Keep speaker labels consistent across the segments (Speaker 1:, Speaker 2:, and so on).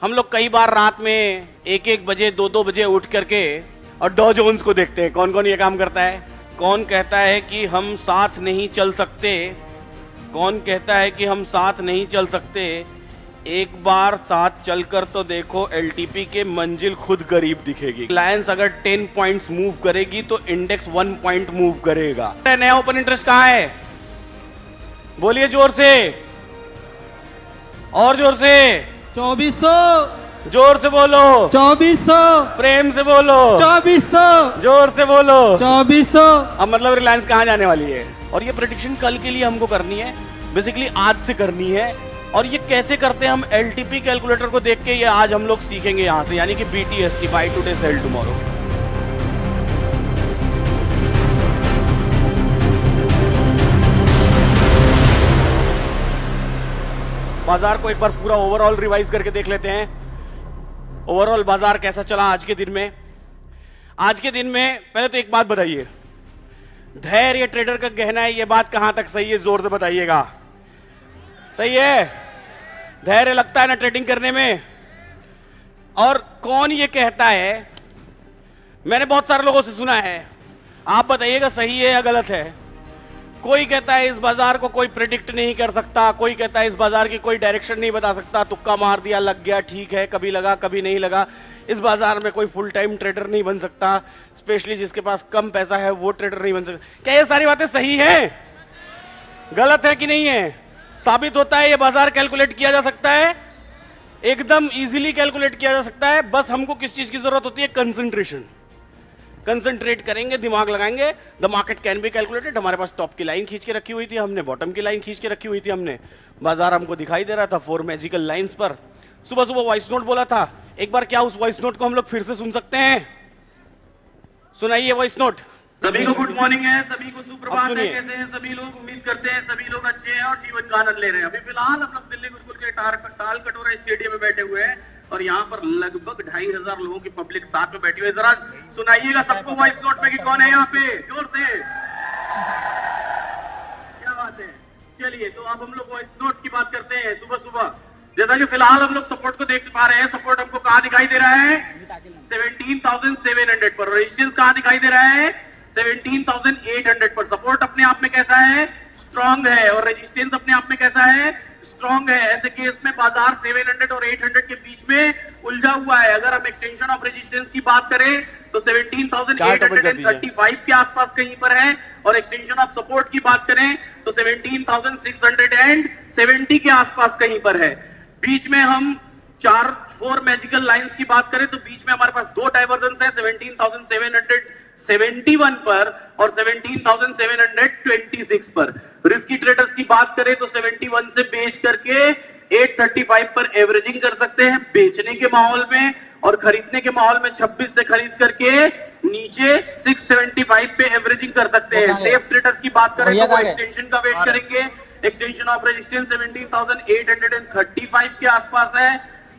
Speaker 1: हम लोग कई बार रात में 1-1 बजे 2-2 बजे उठ करके और डॉ जोन्स को देखते हैं। कौन कौन ये काम करता है? कौन कहता है कि हम साथ नहीं चल सकते? कौन कहता है कि हम साथ नहीं चल सकते? एक बार साथ चलकर तो देखो, एलटीपी के मंजिल खुद करीब दिखेगी। रिलायंस अगर 10 पॉइंट्स मूव करेगी तो इंडेक्स 1 पॉइंट मूव करेगा। नया ओपन इंटरेस्ट कहाँ है? बोलिए जोर से, और जोर से।
Speaker 2: 2400।
Speaker 1: जोर से बोलो।
Speaker 2: 2400।
Speaker 1: प्रेम से बोलो।
Speaker 2: 2400।
Speaker 1: जोर से बोलो।
Speaker 2: 2400।
Speaker 1: अब मतलब रिलायंस कहाँ जाने वाली है? और ये प्रेडिक्शन कल के लिए हमको करनी है, बेसिकली आज से करनी है। और ये कैसे करते हैं हम एलटीपी कैलकुलेटर को देख के, ये आज हम लोग सीखेंगे यहाँ से, यानी कि BTST, buy today sell tomorrow. बाजार को एक बार पूरा ओवरऑल रिवाइज करके देख लेते हैं। ओवरऑल बाजार कैसा चला आज के दिन में? आज के दिन में पहले तो एक बात बताइए, धैर्य ट्रेडर का गहना है, ये बात कहां तक सही है? जोर से बताइएगा। सही है? धैर्य लगता है ना ट्रेडिंग करने में? और कौन ये कहता है? मैंने बहुत सारे लोगों से सुना है, आप बताइएगा सही है या गलत है। कोई कहता है इस बाजार को कोई प्रिडिक्ट नहीं कर सकता, कोई कहता है इस बाजार की कोई डायरेक्शन नहीं बता सकता, तुक्का मार दिया लग गया, ठीक है, कभी लगा कभी नहीं लगा। इस बाजार में कोई फुल टाइम ट्रेडर नहीं बन सकता, स्पेशली जिसके पास कम पैसा है वो ट्रेडर नहीं बन सकता। क्या ये सारी बातें सही हैं? गलत है कि नहीं है? साबित होता है ये बाजार कैलकुलेट किया जा सकता है, एकदम इजीली कैलकुलेट किया जा सकता है। बस हमको किस चीज की जरूरत होती है? कंसंट्रेशन। कंसंट्रेट करेंगे, दिमाग लगाएंगे। The market can be calculated. हमारे पास टॉप की लाइन खींच के रखी हुई थी हमने, बॉटम की लाइन खींच के रखी हुई थी हमने। बाजार हमको दिखाई दे रहा था 4 मैजिकल लाइंस पर। सुबह सुबह वॉइस नोट बोला था, एक बार क्या उस वॉइस नोट को हम लोग फिर से सुन सकते हैं? सुनाइए वॉइस नोट।
Speaker 3: सभी को गुड मॉर्निंग है, सभी को सुप्रभात है। कैसे हैं सभी लोग? उम्मीद करते हैं सभी लोग अच्छे हैं और जीवन का आनंद ले रहे हैं। अभी फिलहाल हम लोग दिल्ली गुरुकुल के टाल कटोरा स्टेडियम में बैठे हुए हैं और यहाँ पर लगभग 2500 लोगों की पब्लिक साथ में बैठी हुई है। जरा सुनाइएगा सबको वॉइस नोट में कि कौन है यहाँ पे, जोर से। क्या बात है। चलिए, तो अब हम लोग वॉइस नोट की बात करते हैं। सुबह सुबह जैसा कि फिलहाल हम लोग सपोर्ट को देख पा रहे हैं, सपोर्ट हमको कहाँ दिखाई दे रहा है? 17,700 पर। रेजिस्टेंस कहाँ दिखाई दे रहा है? 17,800 पर। सपोर्ट अपने आप में कैसा है? स्ट्रॉन्ग है। और रेजिस्टेंस अपने आप में कैसा है? स्ट्रॉन्ग है। ऐसे केस में बाजार 700 और 800 के बीच में उलझा हुआ है। अगर हम एक्सटेंशन ऑफ रेजिस्टेंस की बात करें तो 17,835 के आसपास कहीं पर है, और एक्सटेंशन ऑफ सपोर्ट की बात करें तो 17,670 के आसपास कहीं पर है। बीच में हम 4 मैजिकल लाइंस की बात करें तो बीच में हमारे पास 2 डाइवर्जेंस है, 17,771 पर और 17,726 पर। रिस्की ट्रेडर्स की बात करें तो 71 से बेच करके 835 पर एवरेजिंग कर सकते हैं बेचने के माहौल में, और खरीदने के माहौल में 26 से खरीद करके नीचे 675 पे एवरेजिंग कर सकते हैं। सेफ ट्रेडर्स की बात करें तो वो एक्सटेंशन का वेट करेंगे। एक्सटेंशन ऑफ रेजिस्टेंस 17,835 के आसपास है,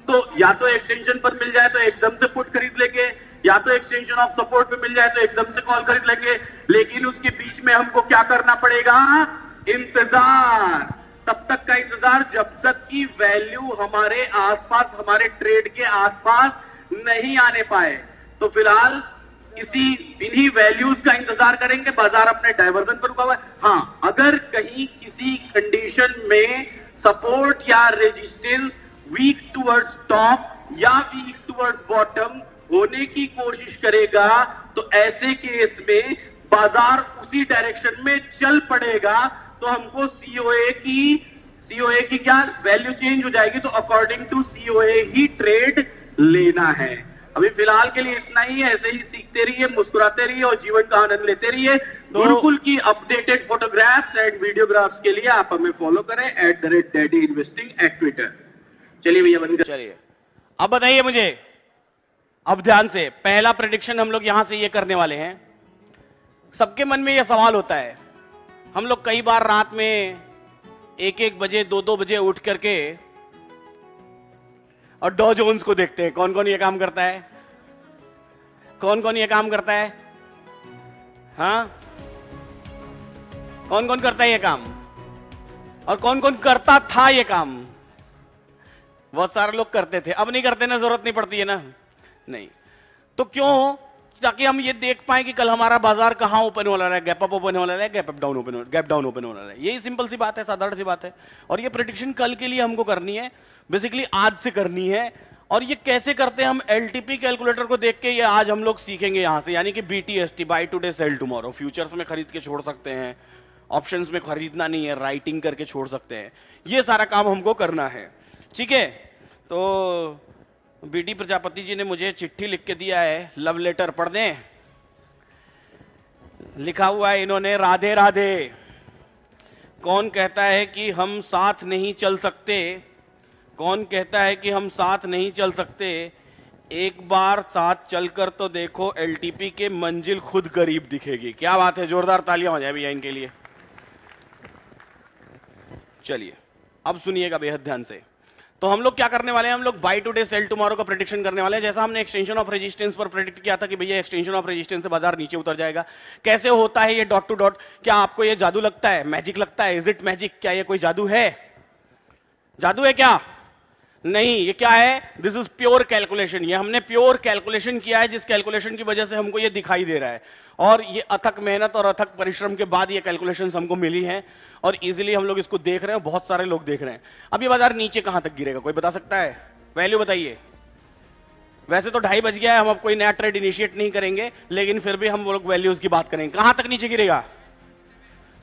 Speaker 3: तो या तो एक्सटेंशन पर मिल जाए तो एकदम से पुट खरीद लेंगे, या तो एक्सटेंशन ऑफ सपोर्ट पे मिल जाए तो एकदम से कॉल खरीद लेंगे। लेकिन उसके बीच में हमको क्या करना पड़ेगा? इंतजार। तब तक का इंतजार जब तक की वैल्यू हमारे आसपास, हमारे ट्रेड के आसपास नहीं आने पाए। तो फिलहाल इन्हीं वैल्यूज का इंतजार करेंगे। बाजार अपने डाइवर्जन पर रुका हुआ है। हाँ, अगर कहीं किसी कंडीशन में सपोर्ट या रेजिस्टेंस वीक टुवर्ड्स टॉप या वीक टुवर्ड्स बॉटम होने की कोशिश करेगा तो ऐसे केस में बाजार उसी डायरेक्शन में चल पड़ेगा। तो हमको सीओए की क्या वैल्यू चेंज हो जाएगी, तो अकॉर्डिंग टू सीओए ही ट्रेड लेना है। अभी फिलहाल के लिए इतना ही है। ऐसे ही सीखते रहिए, मुस्कुराते रहिए और जीवन का आनंद लेते रहिए। गुरुकुल की अपडेटेड फोटोग्राफ्स एंड वीडियोग्राफ्स के लिए आप हमें फॉलो करें @DaddyInvesting@Twitter। चलिए भैया बंद।
Speaker 1: चलिए, अब बताइए मुझे, अब ध्यान से, पहला प्रेडिक्शन हम लोग यहां से ये करने वाले हैं। सबके मन में यह सवाल होता है, हम लोग कई बार रात में 1-1 बजे 2-2 बजे उठ करके और डॉ जोन्स को देखते हैं। कौन कौन ये काम करता है? कौन कौन ये काम करता है? हाँ, कौन कौन करता है ये काम? और कौन कौन करता था ये काम? बहुत सारे लोग करते थे, अब नहीं करते ना, जरूरत नहीं पड़ती है ना। नहीं तो क्यों? ताकि हम ये देख पाए कि कल हमारा बाजार कहां ओपन होने वाला है, गैप अप ओपन होने वाला है, गैप डाउन ओपन होने वाला है। यही सिंपल सी बात है, साधारण सी बात है। और ये प्रेडिक्शन कल के लिए हमको करनी है, बेसिकली आज से करनी है। और ये कैसे करते हैं? हम एलटीपी कैलकुलेटर को देख के ये आज हम लोग सीखेंगे यहां से, यानी कि BTST, buy today sell tomorrow. Futures में खरीद के छोड़ सकते हैं, ऑप्शंस में खरीदना नहीं है, राइटिंग करके छोड़ सकते हैं। ये सारा काम हमको करना है, ठीक है। तो बीडी प्रजापति जी ने मुझे चिट्ठी लिख के दिया है, लव लेटर पढ़ दें। लिखा हुआ है इन्होंने, राधे राधे। कौन कहता है कि हम साथ नहीं चल सकते? कौन कहता है कि हम साथ नहीं चल सकते? एक बार साथ चलकर तो देखो, एलटीपी के मंजिल खुद करीब दिखेगी। क्या बात है, जोरदार तालियां हो जाए भैया इनके लिए। चलिए अब सुनिएगा बेहद ध्यान से। तो हम लोग क्या करने वाले हैं? हम लोग बाय टुडे सेल टुमारो का प्रेडिक्शन करने वाले हैं। जैसा हमने एक्सटेंशन ऑफ रेजिस्टेंस पर प्रेडिक्ट किया था कि भैया एक्सटेंशन ऑफ रेजिस्टेंस से बाजार नीचे उतर जाएगा। कैसे होता है ये डॉट टू डॉट? क्या आपको ये जादू लगता है, मैजिक लगता है? Is it magic? क्या ये कोई जादू है? जादू है क्या? नहीं, ये क्या है? This is pure calculation. ये हमने प्योर कैलकुलेशन किया है, जिस कैलकुलेशन की वजह से हमको ये दिखाई दे रहा है। और ये अथक मेहनत और अथक परिश्रम के बाद ये कैलकुलेशंस हमको मिली हैं और इजीली हम लोग इसको देख रहे हैं, बहुत सारे लोग देख रहे हैं। अब ये बाजार नीचे कहां तक गिरेगा, कोई बता सकता है? वैल्यू बताइए। वैसे तो 2:30 बज गया है, हम अब कोई नया ट्रेड इनिशिएट नहीं करेंगे, लेकिन फिर भी हम लोग वैल्यूज की बात करेंगे। कहां तक नीचे गिरेगा?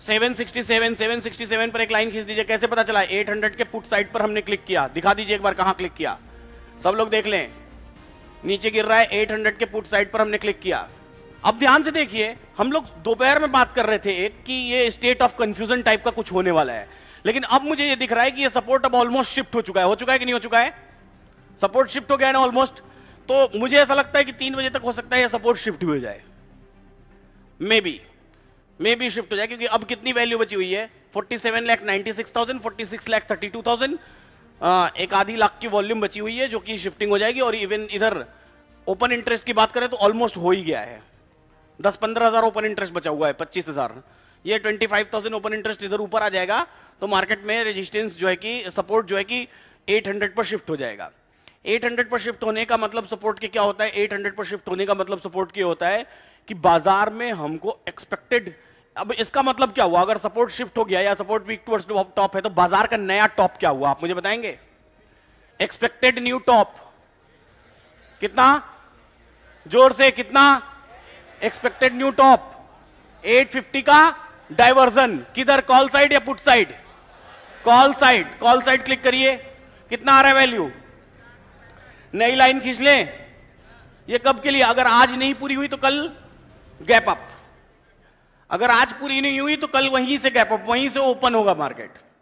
Speaker 1: 767 पर एक लाइन खींच दीजिए। कैसे पता चला? 800 के पुट साइड पर हमने क्लिक किया। दिखा दीजिए एक बार कहां क्लिक किया, सब लोग देख लें। नीचे गिर रहा है, 800 के पुट साइड पर हमने क्लिक किया। अब ध्यान से देखिए, हम लोग दोपहर में बात कर रहे थे एक कि ये स्टेट ऑफ कंफ्यूजन टाइप का कुछ होने वाला है, लेकिन अब मुझे ये दिख रहा है कि ये सपोर्ट अब ऑलमोस्ट शिफ्ट हो चुका है। हो चुका है कि नहीं हो चुका है? सपोर्ट शिफ्ट हो गया है ना ऑलमोस्ट। तो मुझे ऐसा लगता है कि 3 बजे तक हो सकता है ये सपोर्ट शिफ्ट हो जाए, मे बी शिफ्ट हो जाए। क्योंकि अब कितनी वैल्यू बची हुई है? 47,96,000, 46,32,000, एक आधी लाख की वॉल्यूम बची हुई है जो कि शिफ्टिंग हो जाएगी। और इवन इधर ओपन इंटरेस्ट की बात करें तो ऑलमोस्ट हो ही गया है। 10-15 हजार ओपन इंटरेस्ट बचा हुआ है, 25,000। ये 25,000 ओपन इंटरेस्ट इधर ऊपर आ जाएगा तो मार्केट में रेजिस्टेंस जो है कि सपोर्ट जो है कि 800 पर शिफ्ट हो जाएगा। 800 पर शिफ्ट होने का मतलब सपोर्ट के क्या होता है? 800 पर शिफ्ट होने का मतलब सपोर्ट के होता है कि बाजार में हमको एक्सपेक्टेड, अब इसका मतलब क्या हुआ? अगर सपोर्ट शिफ्ट हो गया या सपोर्ट वीक टुवर्ड्स टॉप है तो बाजार का नया टॉप क्या हुआ, आप मुझे बताएंगे? एक्सपेक्टेड न्यू टॉप कितना? जोर से कितना? एक्सपेक्टेड न्यू टॉप 850 का डाइवर्जन किधर? कॉल साइड या put side? Call side. Call side click करिए, कितना आ रहा है वैल्यू? नई लाइन खींच लें। ये कब के लिए? अगर आज नहीं पूरी हुई तो कल गैप अप, अगर आज पूरी नहीं हुई तो कल वहीं से गैप अप, वहीं से ओपन होगा मार्केट।